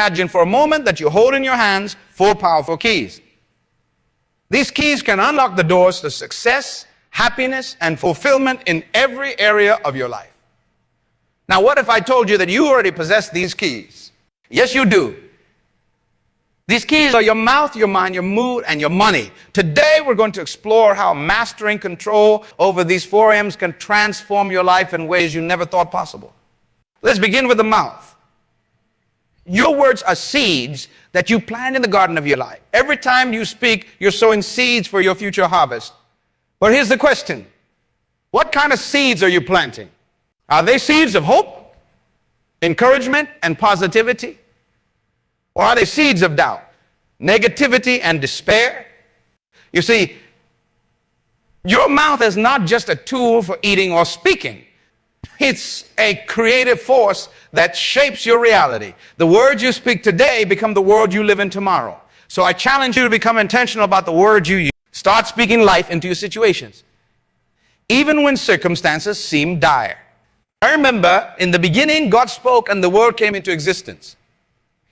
Imagine for a moment that you hold in your hands 4 powerful keys. These keys can unlock the doors to success, happiness, and fulfillment in every area of your life. Now, what if I told you that you already possess these keys? Yes, you do. These keys are your mouth, your mind, your mood, and your money. Today, we're going to explore how mastering control over these 4 M's can transform your life in ways you never thought possible. Let's begin with the mouth. Your words are seeds that you plant in the garden of your life. Every time you speak, you're sowing seeds for your future harvest. But here's the question. What kind of seeds are you planting? Are they seeds of hope, encouragement, and positivity? Or are they seeds of doubt, negativity, and despair? You see, your mouth is not just a tool for eating or speaking. It's a creative force that shapes your reality. The words you speak today become the world you live in tomorrow. So I challenge you to become intentional about the words you use. Start speaking life into your situations, even when circumstances seem dire. I remember in the beginning, God spoke and the world came into existence.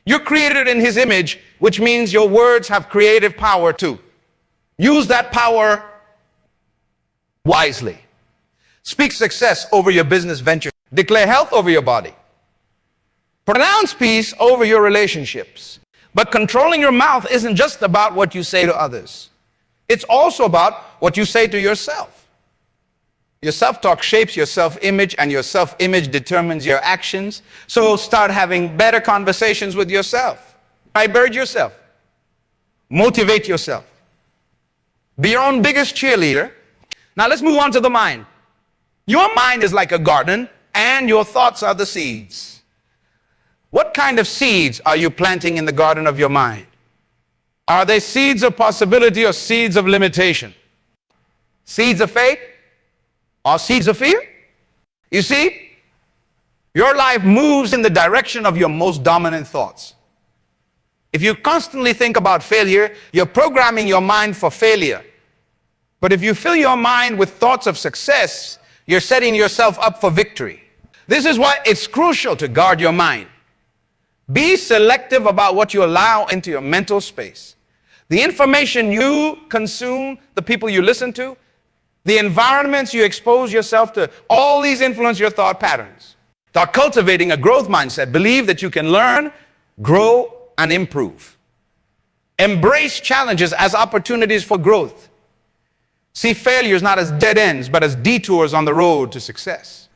You're created in His image, which means your words have creative power too. Use that power wisely. Speak success over your business venture. Declare health over your body. Pronounce peace over your relationships. But controlling your mouth isn't just about what you say to others. It's also about what you say to yourself. Your self-talk shapes your self-image, and your self-image determines your actions. So start having better conversations with yourself. Encourage yourself. Motivate yourself. Be your own biggest cheerleader. Now let's move on to the mind. Your mind is like a garden, and your thoughts are the seeds. What kind of seeds are you planting in the garden of your mind? Are they seeds of possibility or seeds of limitation? Seeds of faith or seeds of fear? You see, your life moves in the direction of your most dominant thoughts. If you constantly think about failure, you're programming your mind for failure. But if you fill your mind with thoughts of success, you're setting yourself up for victory. This is why it's crucial to guard your mind. Be selective about what you allow into your mental space. The information you consume, the people you listen to, the environments you expose yourself to, all these influence your thought patterns. Start cultivating a growth mindset. Believe that you can learn, grow, and improve. Embrace challenges as opportunities for growth. See failures not as dead ends, but as detours on the road to success.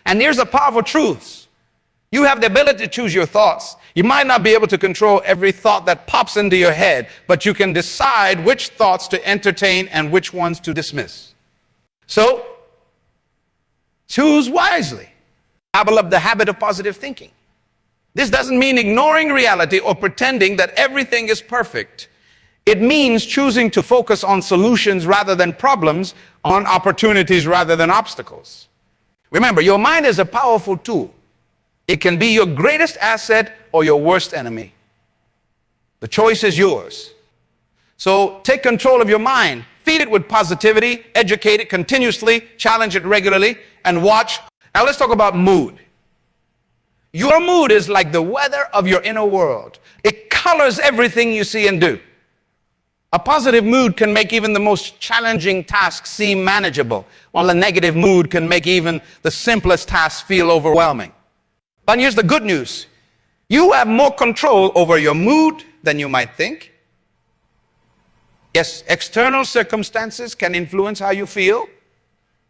And here's the powerful truths. You have the ability to choose your thoughts. You might not be able to control every thought that pops into your head, but you can decide which thoughts to entertain and which ones to dismiss. So, choose wisely. Develop the habit of positive thinking. This doesn't mean ignoring reality or pretending that everything is perfect. It means choosing to focus on solutions rather than problems, on opportunities rather than obstacles. Remember, your mind is a powerful tool. It can be your greatest asset or your worst enemy. The choice is yours. So take control of your mind. Feed it with positivity, educate it continuously, challenge it regularly, and watch. Now let's talk about mood. Your mood is like the weather of your inner world. It colors everything you see and do. A positive mood can make even the most challenging tasks seem manageable, while a negative mood can make even the simplest tasks feel overwhelming. But here's the good news. You have more control over your mood than you might think. Yes, external circumstances can influence how you feel,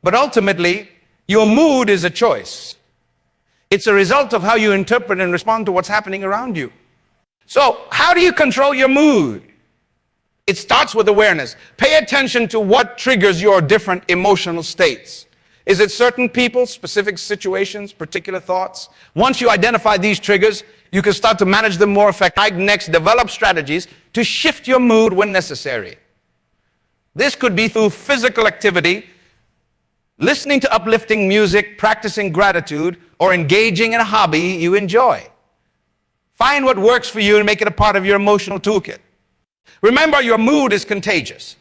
but ultimately, your mood is a choice. It's a result of how you interpret and respond to what's happening around you. So, how do you control your mood? It starts with awareness. Pay attention to what triggers your different emotional states. Is it certain people, specific situations, particular thoughts? Once you identify these triggers, you can start to manage them more effectively. Next, develop strategies to shift your mood when necessary. This could be through physical activity, listening to uplifting music, practicing gratitude, or engaging in a hobby you enjoy. Find what works for you and make it a part of your emotional toolkit. Remember, your mood is contagious.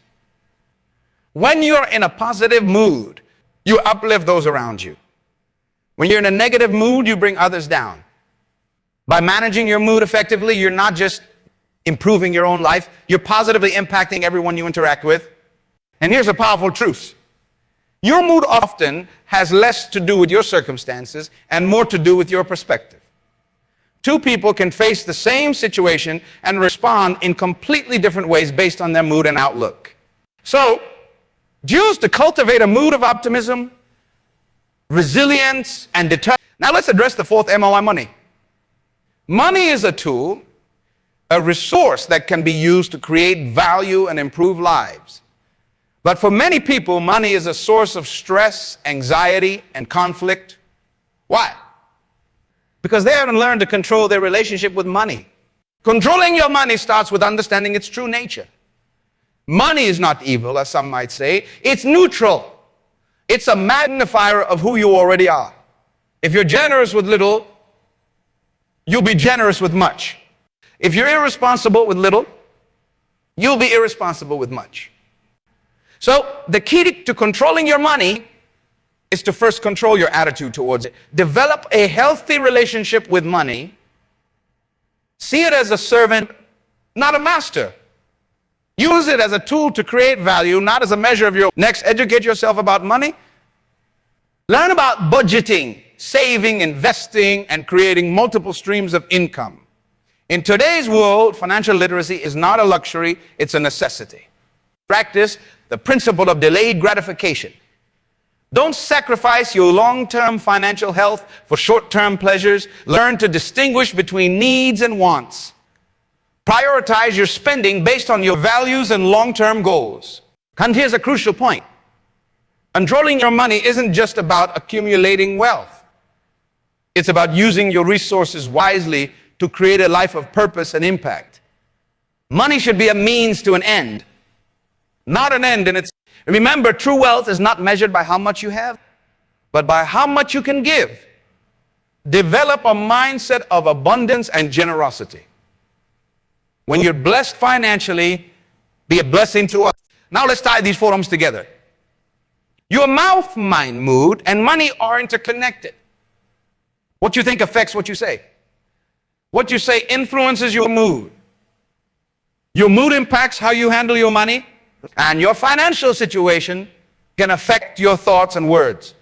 When you're in a positive mood, you uplift those around you. When you're in a negative mood, you bring others down. By managing your mood effectively, you're not just improving your own life, you're positively impacting everyone you interact with. And here's a powerful truth. Your mood often has less to do with your circumstances and more to do with your perspective. Two people can face the same situation and respond in completely different ways based on their mood and outlook. So, choose to cultivate a mood of optimism, resilience, and determination. Now let's address the fourth M, money. Money is a tool, a resource that can be used to create value and improve lives. But for many people, money is a source of stress, anxiety, and conflict. Why? Because they haven't learned to control their relationship with money. Controlling your money starts with understanding its true nature. Money is not evil, as some might say. It's neutral. It's a magnifier of who you already are. If you're generous with little, you'll be generous with much. If you're irresponsible with little, you'll be irresponsible with much. So the key to controlling your money is to first control your attitude towards it. Develop a healthy relationship with money. See it as a servant, not a master. Use it as a tool to create value, not as a measure of your. Next, educate yourself about money. Learn about budgeting, saving, investing, and creating multiple streams of income. In today's world, financial literacy is not a luxury, it's a necessity. Practice the principle of delayed gratification. Don't sacrifice your long-term financial health for short-term pleasures. Learn to distinguish between needs and wants. Prioritize your spending based on your values and long-term goals. And here's a crucial point. Controlling your money isn't just about accumulating wealth. It's about using your resources wisely to create a life of purpose and impact. Money should be a means to an end, not an end in itself. Remember, true wealth is not measured by how much you have, but by how much you can give. Develop a mindset of abundance and generosity. When you're blessed financially, be a blessing to others. Now let's tie these forums together. Your mouth, mind, mood, and money are interconnected. What you think affects what you say. What you say influences your mood. Your mood impacts how you handle your money, and your financial situation can affect your thoughts and words.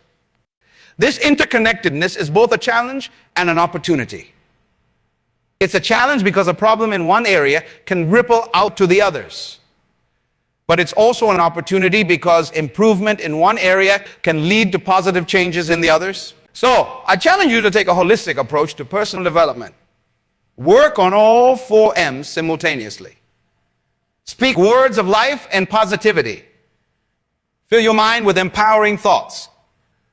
This interconnectedness is both a challenge and an opportunity. It's a challenge because a problem in one area can ripple out to the others. But it's also an opportunity because improvement in one area can lead to positive changes in the others. So, I challenge you to take a holistic approach to personal development. Work on all 4 M's simultaneously. Speak words of life and positivity. Fill your mind with empowering thoughts.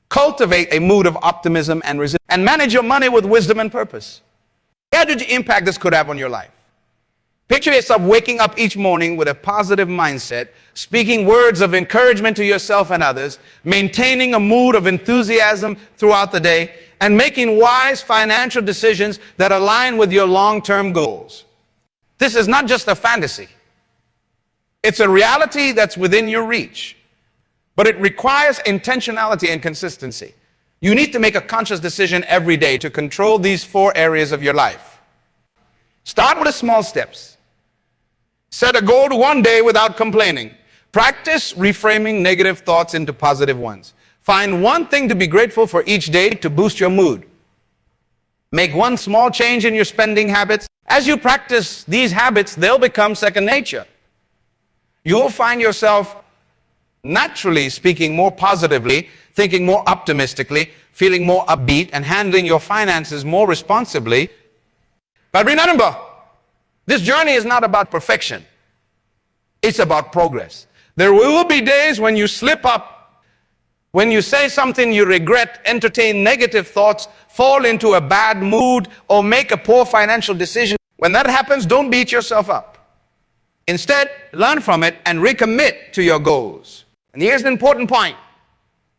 Cultivate a mood of optimism and resilience. And manage your money with wisdom and purpose. How did you impact this could have on your life? Picture yourself waking up each morning with a positive mindset, speaking words of encouragement to yourself and others, maintaining a mood of enthusiasm throughout the day, and making wise financial decisions that align with your long-term goals. This is not just a fantasy. It's a reality that's within your reach, but it requires intentionality and consistency. You need to make a conscious decision every day to control these 4 areas of your life. Start with the small steps. Set a goal to one day without complaining. Practice reframing negative thoughts into positive ones. Find one thing to be grateful for each day to boost your mood. Make one small change in your spending habits. As you practice these habits, they'll become second nature. You'll find yourself naturally speaking more positively, thinking more optimistically, feeling more upbeat, and handling your finances more responsibly. But remember, this journey is not about perfection. It's about progress. There will be days when you slip up, when you say something you regret, entertain negative thoughts, fall into a bad mood, or make a poor financial decision. When that happens, don't beat yourself up. Instead, learn from it and recommit to your goals. And here's the important point.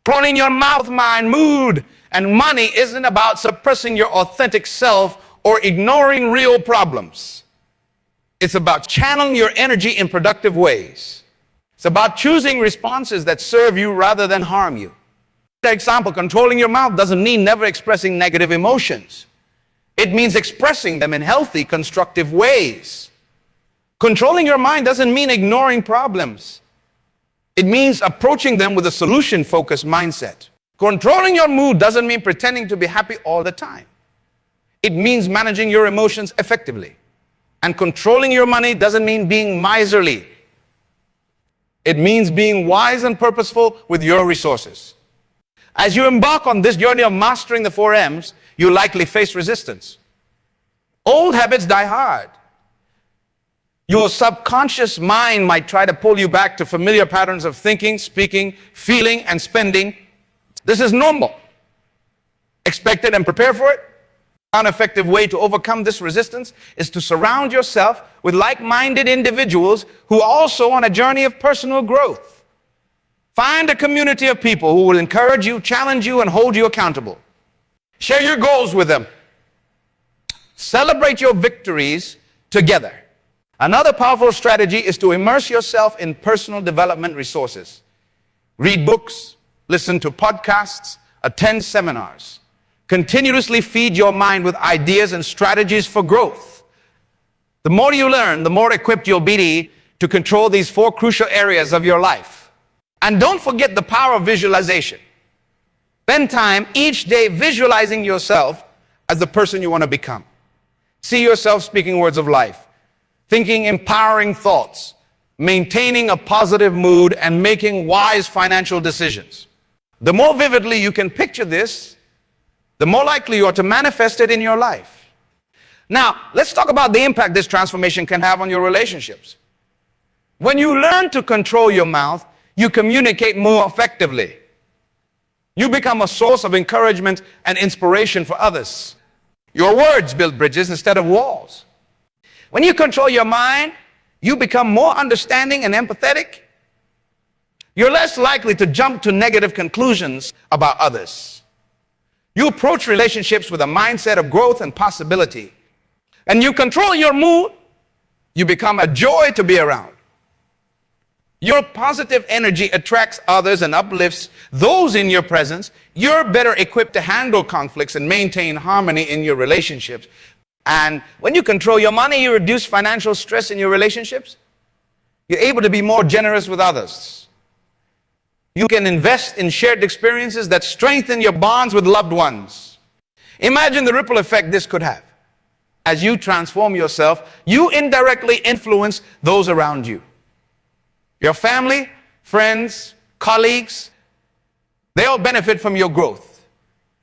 Controlling your mouth, mind, mood, and money isn't about suppressing your authentic self or ignoring real problems. It's about channeling your energy in productive ways. It's about choosing responses that serve you rather than harm you. For example, controlling your mouth doesn't mean never expressing negative emotions. It means expressing them in healthy, constructive ways. Controlling your mind doesn't mean ignoring problems. It means approaching them with a solution-focused mindset. Controlling your mood doesn't mean pretending to be happy all the time. It means managing your emotions effectively. And controlling your money doesn't mean being miserly. It means being wise and purposeful with your resources. As you embark on this journey of mastering the 4 M's, you likely face resistance. Old habits die hard. Your subconscious mind might try to pull you back to familiar patterns of thinking, speaking, feeling, and spending. This is normal. Expect it and prepare for it. An effective way to overcome this resistance is to surround yourself with like-minded individuals who are also on a journey of personal growth. Find a community of people who will encourage you, challenge you, and hold you accountable. Share your goals with them. Celebrate your victories together. Another powerful strategy is to immerse yourself in personal development resources. Read books, listen to podcasts, attend seminars. Continuously feed your mind with ideas and strategies for growth. The more you learn, the more equipped you'll be to control these 4 crucial areas of your life. And don't forget the power of visualization. Spend time each day visualizing yourself as the person you want to become. See yourself speaking words of life, thinking empowering thoughts, maintaining a positive mood, and making wise financial decisions. The more vividly you can picture this, the more likely you are to manifest it in your life. Now, let's talk about the impact this transformation can have on your relationships. When you learn to control your mouth, you communicate more effectively. You become a source of encouragement and inspiration for others. Your words build bridges instead of walls. When you control your mind, you become more understanding and empathetic. You're less likely to jump to negative conclusions about others. You approach relationships with a mindset of growth and possibility. And you control your mood, you become a joy to be around. Your positive energy attracts others and uplifts those in your presence. You're better equipped to handle conflicts and maintain harmony in your relationships. And when you control your money, you reduce financial stress in your relationships. You're able to be more generous with others. You can invest in shared experiences that strengthen your bonds with loved ones. Imagine the ripple effect this could have. As you transform yourself, you indirectly influence those around you. Your family, friends, colleagues, they all benefit from your growth.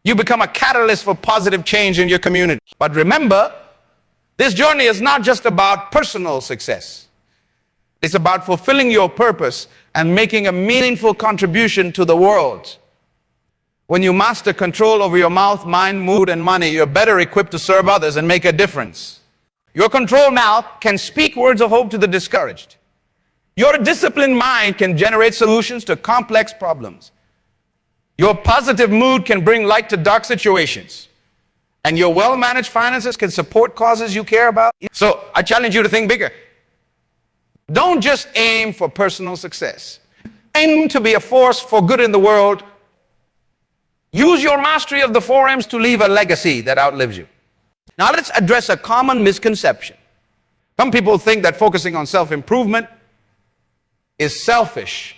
You become a catalyst for positive change in your community. But remember, this journey is not just about personal success. It's about fulfilling your purpose and making a meaningful contribution to the world. When you master control over your mouth, mind, mood, and money, you're better equipped to serve others and make a difference. Your controlled mouth can speak words of hope to the discouraged. Your disciplined mind can generate solutions to complex problems. Your positive mood can bring light to dark situations. And your well-managed finances can support causes you care about. So I challenge you to think bigger. Don't just aim for personal success. Aim to be a force for good in the world. Use your mastery of the 4 M's to leave a legacy that outlives you. Now let's address a common misconception. Some people think that focusing on self-improvement is selfish.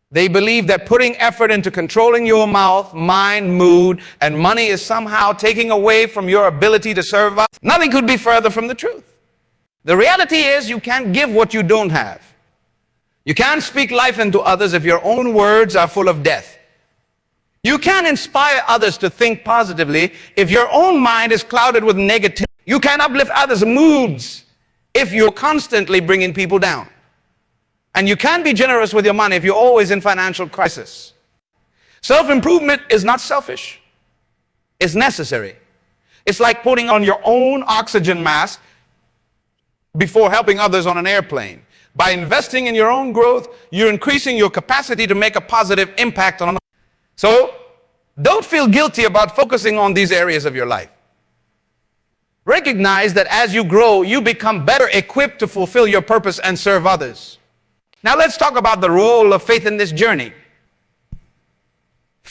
They believe that putting effort into controlling your mouth, mind, mood, and money is somehow taking away from your ability to serve others. Nothing could be further from the truth. The reality is you can't give what you don't have. You can't speak life into others if your own words are full of death. You can't inspire others to think positively if your own mind is clouded with negativity. You can't uplift others' moods if you're constantly bringing people down. And you can't be generous with your money if you're always in financial crisis. Self-improvement is not selfish. It's necessary. It's like putting on your own oxygen mask before helping others on an airplane. By investing in your own growth, you're increasing your capacity to make a positive impact on others. So, don't feel guilty about focusing on these areas of your life. Recognize that as you grow, you become better equipped to fulfill your purpose and serve others. Now let's talk about the role of faith in this journey.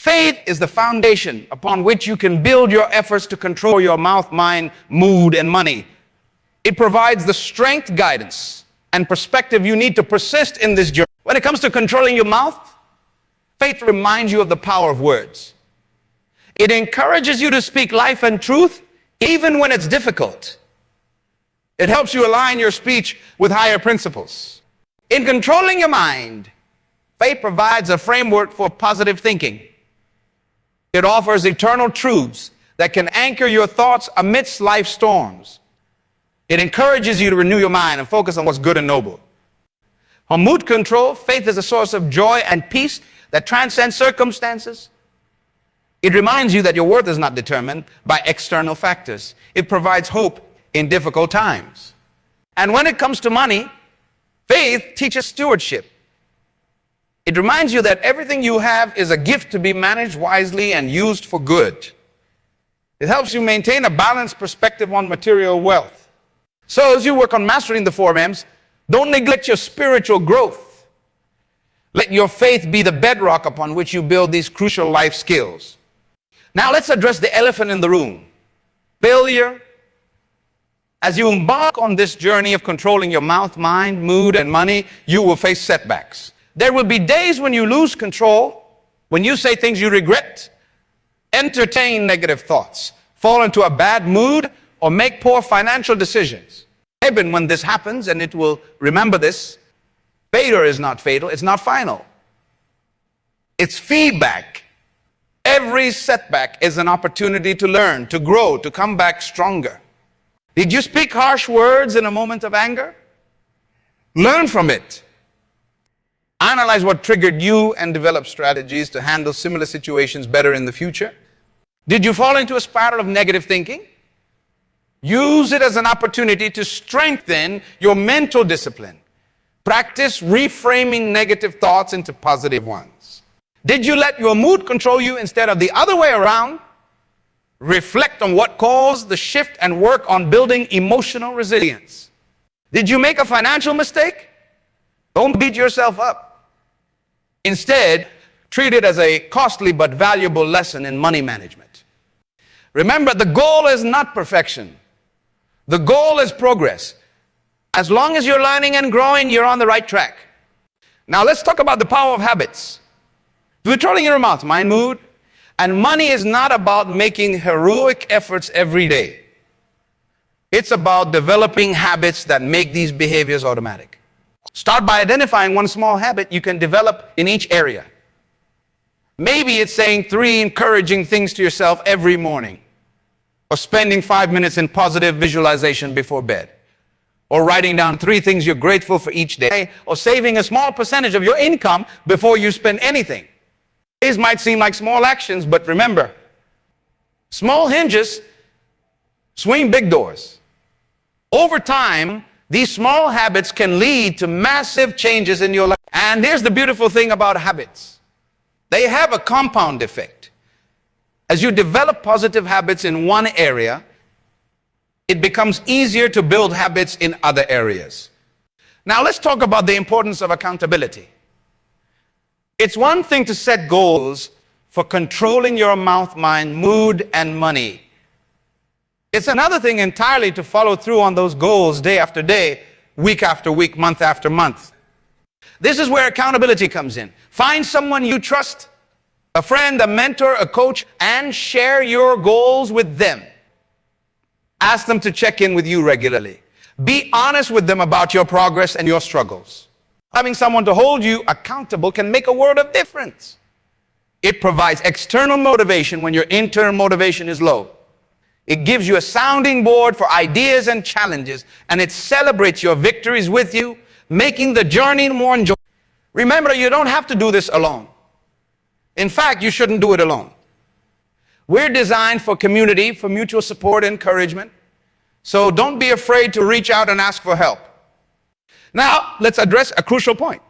Faith is the foundation upon which you can build your efforts to control your mouth, mind, mood, and money. It provides the strength, guidance, and perspective you need to persist in this journey. When it comes to controlling your mouth, faith reminds you of the power of words. It encourages you to speak life and truth even when it's difficult. It helps you align your speech with higher principles. In controlling your mind, faith provides a framework for positive thinking. It offers eternal truths that can anchor your thoughts amidst life's storms. It encourages you to renew your mind and focus on what's good and noble. On mood control, faith is a source of joy and peace that transcends circumstances. It reminds you that your worth is not determined by external factors. It provides hope in difficult times. And when it comes to money, faith teaches stewardship. It reminds you that everything you have is a gift to be managed wisely and used for good. It helps you maintain a balanced perspective on material wealth. So as you work on mastering the 4 M's, don't neglect your spiritual growth. Let your faith be the bedrock upon which you build these crucial life skills. Now let's address the elephant in the room: failure. As you embark on this journey of controlling your mouth, mind, mood, and money, you will face setbacks. There will be days when you lose control, when you say things you regret, entertain negative thoughts, fall into a bad mood, or make poor financial decisions. Even when this happens, and it will remember this, failure is not fatal, it's not final. It's feedback. Every setback is an opportunity to learn, to grow, to come back stronger. Did you speak harsh words in a moment of anger? Learn from it. Analyze what triggered you and develop strategies to handle similar situations better in the future. Did you fall into a spiral of negative thinking? Use it as an opportunity to strengthen your mental discipline. Practice reframing negative thoughts into positive ones. Did you let your mood control you instead of the other way around? Reflect on what caused the shift and work on building emotional resilience. Did you make a financial mistake? Don't beat yourself up. Instead, treat it as a costly but valuable lesson in money management. Remember, the goal is not perfection. The goal is progress. As long as you're learning and growing, you're on the right track. Now let's talk about the power of habits. Controlling your mouth, mind, mood, and money is not about making heroic efforts every day. It's about developing habits that make these behaviors automatic. Start by identifying one small habit you can develop in each area. Maybe it's saying 3 encouraging things to yourself every morning, or spending 5 minutes in positive visualization before bed, or writing down 3 things you're grateful for each day, or saving a small percentage of your income before you spend anything. These might seem like small actions, but remember, small hinges swing big doors. Over time, these small habits can lead to massive changes in your life. And here's the beautiful thing about habits. They have a compound effect. As you develop positive habits in one area, it becomes easier to build habits in other areas. Now let's talk about the importance of accountability. It's one thing to set goals for controlling your mouth, mind, mood, and money. It's another thing entirely to follow through on those goals day after day, week after week, month after month. This is where accountability comes in. Find someone you trust, a friend, a mentor, a coach, and share your goals with them. Ask them to check in with you regularly. Be honest with them about your progress and your struggles. Having someone to hold you accountable can make a world of difference. It provides external motivation when your internal motivation is low. It gives you a sounding board for ideas and challenges, and it celebrates your victories with you, making the journey more enjoyable. Remember, you don't have to do this alone. In fact, you shouldn't do it alone. We're designed for community, for mutual support and encouragement. So don't be afraid to reach out and ask for help. Now, let's address a crucial point.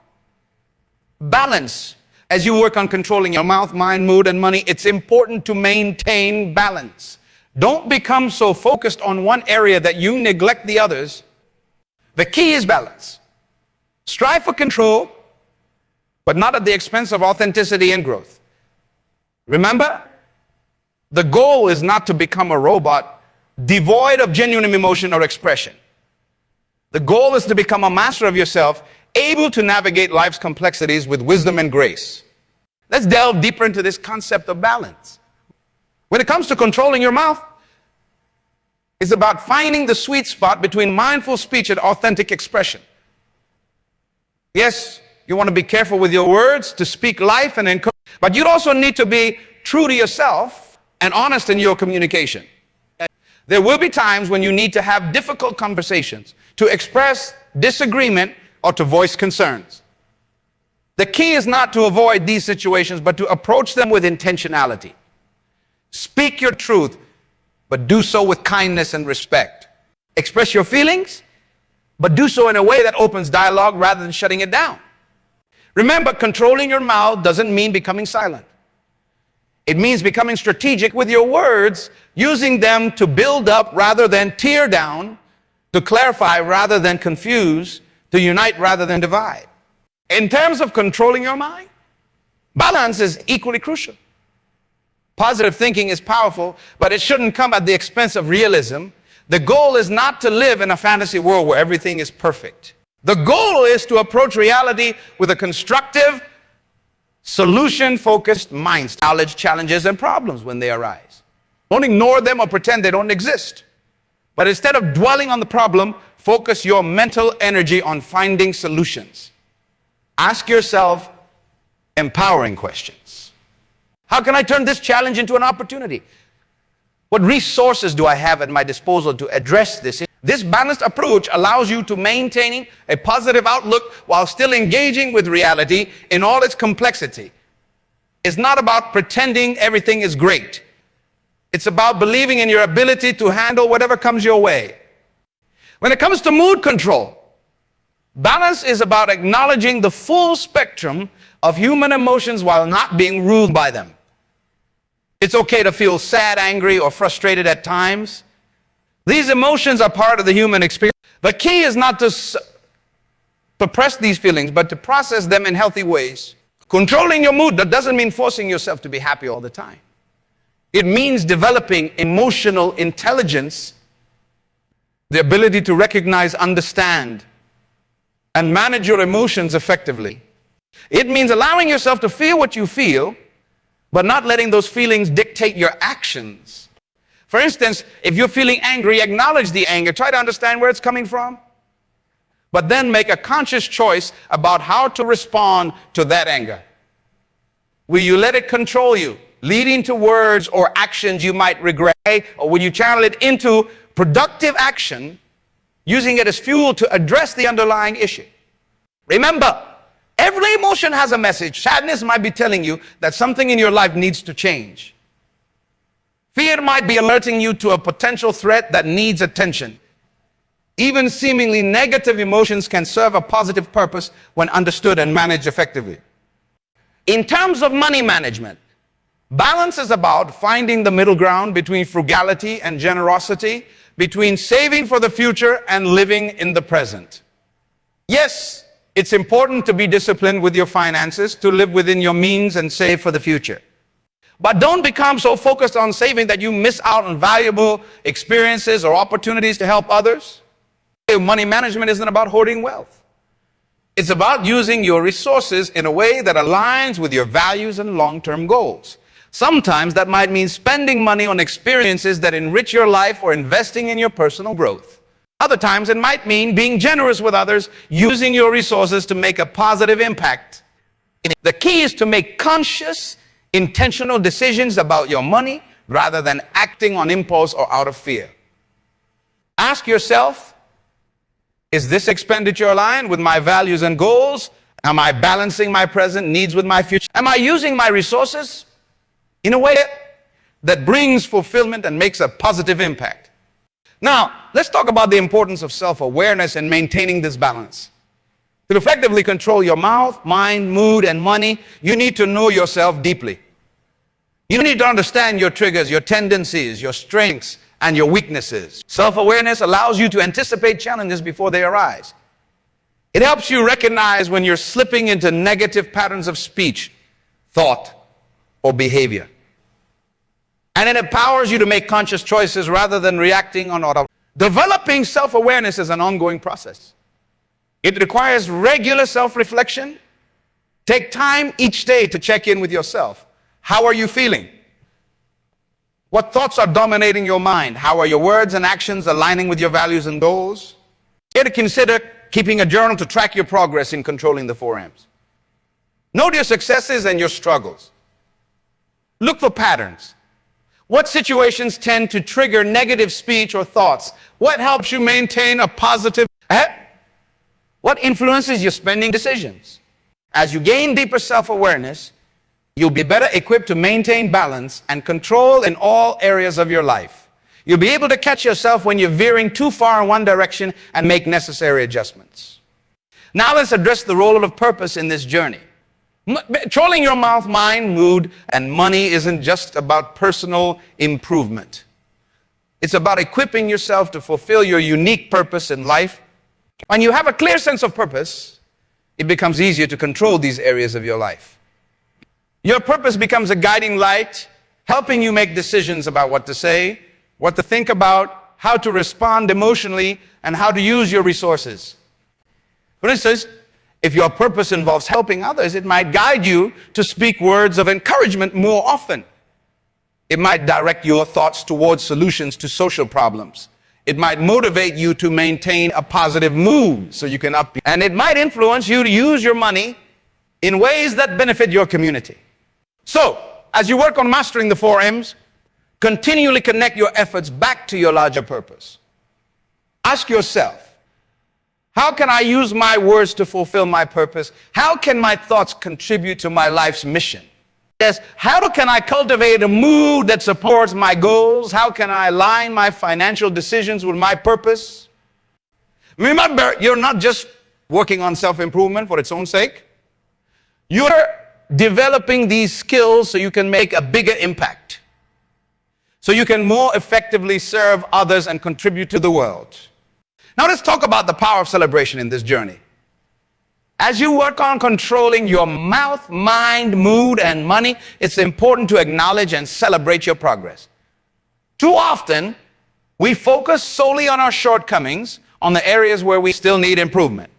Balance. As you work on controlling your mouth, mind, mood, and money, it's important to maintain balance. Don't become so focused on one area that you neglect the others. The key is balance. Strive for control, but not at the expense of authenticity and growth. Remember, the goal is not to become a robot devoid of genuine emotion or expression. The goal is to become a master of yourself, able to navigate life's complexities with wisdom and grace. Let's delve deeper into this concept of balance. When it comes to controlling your mouth, it's about finding the sweet spot between mindful speech and authentic expression. Yes, you want to be careful with your words, to speak life and encourage, but you also need to be true to yourself and honest in your communication. There will be times when you need to have difficult conversations, to express disagreement or to voice concerns. The key is not to avoid these situations, but to approach them with intentionality. Speak your truth, but do so with kindness and respect. Express your feelings, but do so in a way that opens dialogue rather than shutting it down. Remember, controlling your mouth doesn't mean becoming silent. It means becoming strategic with your words, using them to build up rather than tear down, to clarify rather than confuse, to unite rather than divide. In terms of controlling your mind, balance is equally crucial. Positive thinking is powerful, but it shouldn't come at the expense of realism. The goal is not to live in a fantasy world where everything is perfect. The goal is to approach reality with a constructive, solution-focused mindset, knowledge, challenges, and problems when they arise. Don't ignore them or pretend they don't exist. But instead of dwelling on the problem, focus your mental energy on finding solutions. Ask yourself empowering questions. How can I turn this challenge into an opportunity? What resources do I have at my disposal to address this? This balanced approach allows you to maintain a positive outlook while still engaging with reality in all its complexity. It's not about pretending everything is great. It's about believing in your ability to handle whatever comes your way. When it comes to mood control, balance is about acknowledging the full spectrum of human emotions while not being ruled by them. It's okay to feel sad, angry, or frustrated at times. These emotions are part of the human experience. The key is not to suppress these feelings, but to process them in healthy ways. Controlling your mood, that doesn't mean forcing yourself to be happy all the time. It means developing emotional intelligence, the ability to recognize, understand, and manage your emotions effectively. It means allowing yourself to feel what you feel, but not letting those feelings dictate your actions. For instance, if you're feeling angry, acknowledge the anger. Try to understand where it's coming from. But then make a conscious choice about how to respond to that anger. Will you let it control you, leading to words or actions you might regret? Or will you channel it into productive action, using it as fuel to address the underlying issue? Remember, every emotion has a message. Sadness might be telling you that something in your life needs to change. Fear might be alerting you to a potential threat that needs attention. Even seemingly negative emotions can serve a positive purpose when understood and managed effectively. In terms of money management, balance is about finding the middle ground between frugality and generosity, between saving for the future and living in the present. Yes, it's important to be disciplined with your finances, to live within your means and save for the future. But don't become so focused on saving that you miss out on valuable experiences or opportunities to help others. Money management isn't about hoarding wealth. It's about using your resources in a way that aligns with your values and long-term goals. Sometimes that might mean spending money on experiences that enrich your life or investing in your personal growth. Other times it might mean being generous with others, using your resources to make a positive impact. The key is to make conscious, intentional decisions about your money rather than acting on impulse or out of fear. Ask yourself, is this expenditure aligned with my values and goals? Am I balancing my present needs with my future? Am I using my resources in a way that brings fulfillment and makes a positive impact? Now, let's talk about the importance of self-awareness and maintaining this balance. To effectively control your mouth, mind, mood, and money, you need to know yourself deeply. You need to understand your triggers, your tendencies, your strengths, and your weaknesses. Self-awareness allows you to anticipate challenges before they arise. It helps you recognize when you're slipping into negative patterns of speech, thought, or behavior. And it empowers you to make conscious choices rather than reacting on auto. Developing self-awareness is an ongoing process. It requires regular self-reflection. Take time each day to check in with yourself. How are you feeling? What thoughts are dominating your mind? How are your words and actions aligning with your values and goals? You have to consider keeping a journal to track your progress in controlling the 4 M's. Note your successes and your struggles. Look for patterns. What situations tend to trigger negative speech or thoughts? What helps you maintain a positive? What influences your spending decisions? As you gain deeper self-awareness, you'll be better equipped to maintain balance and control in all areas of your life. You'll be able to catch yourself when you're veering too far in one direction and make necessary adjustments. Now let's address the role of purpose in this journey. Controlling your mouth, mind, mood, and money isn't just about personal improvement. It's about equipping yourself to fulfill your unique purpose in life. When you have a clear sense of purpose, it becomes easier to control these areas of your life. Your purpose becomes a guiding light, helping you make decisions about what to say, what to think about, how to respond emotionally, and how to use your resources. For instance, if your purpose involves helping others, it might guide you to speak words of encouragement more often. It might direct your thoughts towards solutions to social problems. It might motivate you to maintain a positive mood so you can and it might influence you to use your money in ways that benefit your community. So, as you work on mastering the 4 M's, continually connect your efforts back to your larger purpose. Ask yourself, how can I use my words to fulfill my purpose? How can my thoughts contribute to my life's mission? Yes, how can I cultivate a mood that supports my goals? How can I align my financial decisions with my purpose? Remember, you're not just working on self-improvement for its own sake. You're developing these skills so you can make a bigger impact, so you can more effectively serve others and contribute to the world. Now let's talk about the power of celebration in this journey. As you work on controlling your mouth, mind, mood, and money, it's important to acknowledge and celebrate your progress. Too often, we focus solely on our shortcomings, on the areas where we still need improvement.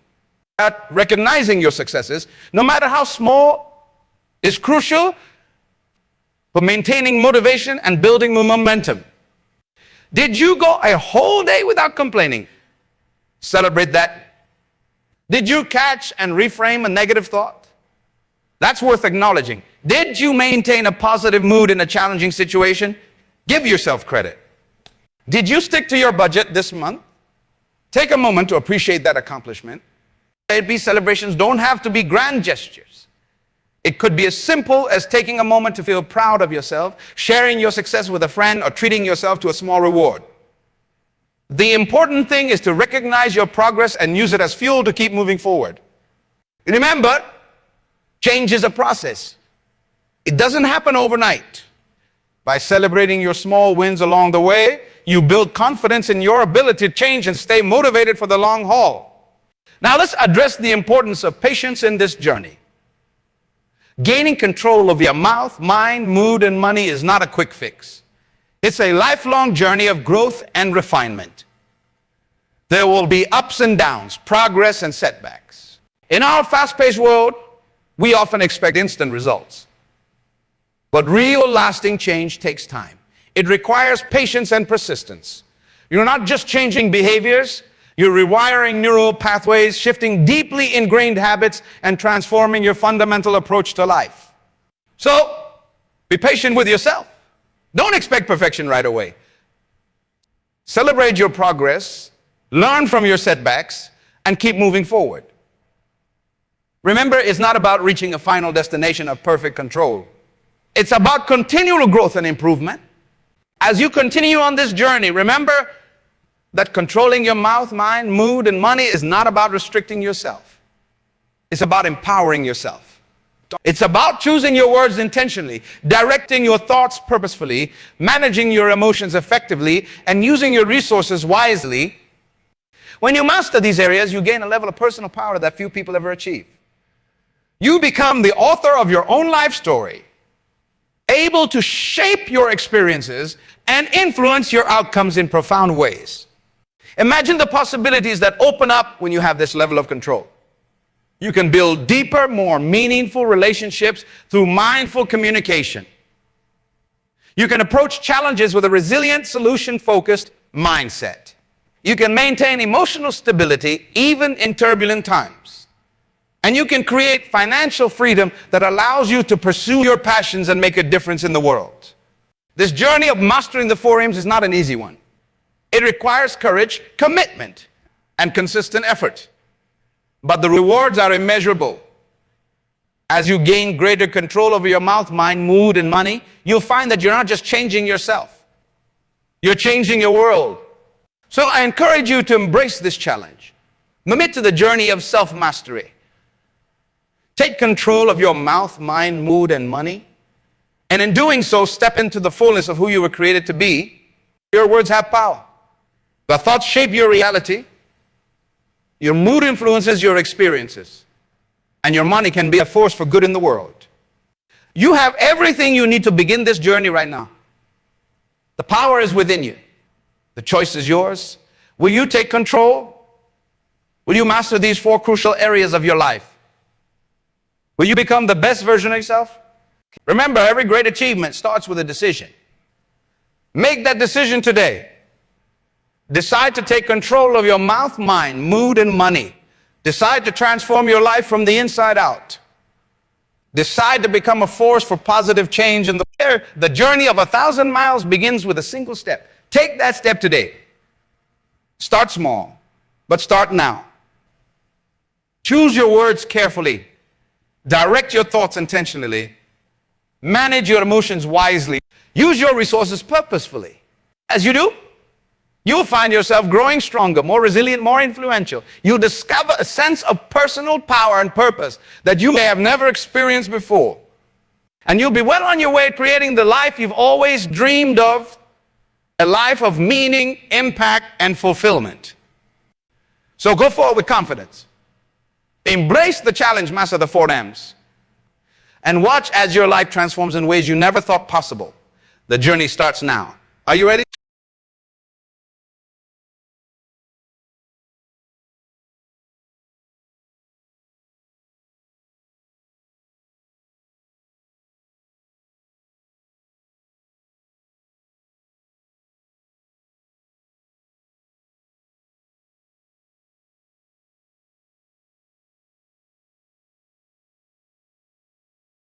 Recognizing your successes, no matter how small, is crucial for maintaining motivation and building momentum. Did you go a whole day without complaining? Celebrate that. Did you catch and reframe a negative thought? That's worth acknowledging. Did you maintain a positive mood in a challenging situation? Give yourself credit. Did you stick to your budget this month? Take a moment to appreciate that accomplishment. These celebrations don't have to be grand gestures. It could be as simple as taking a moment to feel proud of yourself, sharing your success with a friend, or treating yourself to a small reward. The important thing is to recognize your progress and use it as fuel to keep moving forward. Remember, change is a process. It doesn't happen overnight. By celebrating your small wins along the way, you build confidence in your ability to change and stay motivated for the long haul. Now let's address the importance of patience in this journey. Gaining control of your mouth, mind, mood, and money is not a quick fix. It's a lifelong journey of growth and refinement. There will be ups and downs, progress and setbacks. In our fast-paced world, we often expect instant results. But real lasting change takes time. It requires patience and persistence. You're not just changing behaviors, you're rewiring neural pathways, shifting deeply ingrained habits, and transforming your fundamental approach to life. So, be patient with yourself. Don't expect perfection right away. Celebrate your progress, learn from your setbacks, and keep moving forward. Remember, it's not about reaching a final destination of perfect control. It's about continual growth and improvement. As you continue on this journey, remember that controlling your mouth, mind, mood, and money is not about restricting yourself. It's about empowering yourself. It's about choosing your words intentionally, directing your thoughts purposefully, managing your emotions effectively, and using your resources wisely. When you master these areas, you gain a level of personal power that few people ever achieve. You become the author of your own life story. able to shape your experiences and influence your outcomes in profound ways. Imagine the possibilities that open up when you have this level of control. You can build deeper, more meaningful relationships through mindful communication. You can approach challenges with a resilient, solution-focused mindset. You can maintain emotional stability even in turbulent times. And you can create financial freedom that allows you to pursue your passions and make a difference in the world. This journey of mastering the 4 M's is not an easy one. It requires courage, commitment, and consistent effort. But the rewards are immeasurable. As you gain greater control over your mouth, mind, mood, and money, you'll find that you're not just changing yourself. You're changing your world. So I encourage you to embrace this challenge. Commit to the journey of self-mastery. Take control of your mouth, mind, mood, and money. And in doing so, step into the fullness of who you were created to be. Your words have power. The thoughts shape your reality. Your mood influences your experiences. And your money can be a force for good in the world. You have everything you need to begin this journey right now. The power is within you. The choice is yours. Will you take control? Will you master these 4 crucial areas of your life? Will you become the best version of yourself? Remember, every great achievement starts with a decision. Make that decision today. Decide to take control of your mouth, mind, mood, and money. Decide to transform your life from the inside out. Decide to become a force for positive change in the world. The journey of 1,000 miles begins with a single step. Take that step today. Start small, but start now. Choose your words carefully. Direct your thoughts intentionally. Manage your emotions wisely. Use your resources purposefully. As you do, you'll find yourself growing stronger, more resilient, more influential. You'll discover a sense of personal power and purpose that you may have never experienced before. And you'll be well on your way creating the life you've always dreamed of, a life of meaning, impact, and fulfillment. So go forward with confidence. Embrace the challenge, master the 4 M's. And watch as your life transforms in ways you never thought possible. The journey starts now. Are you ready?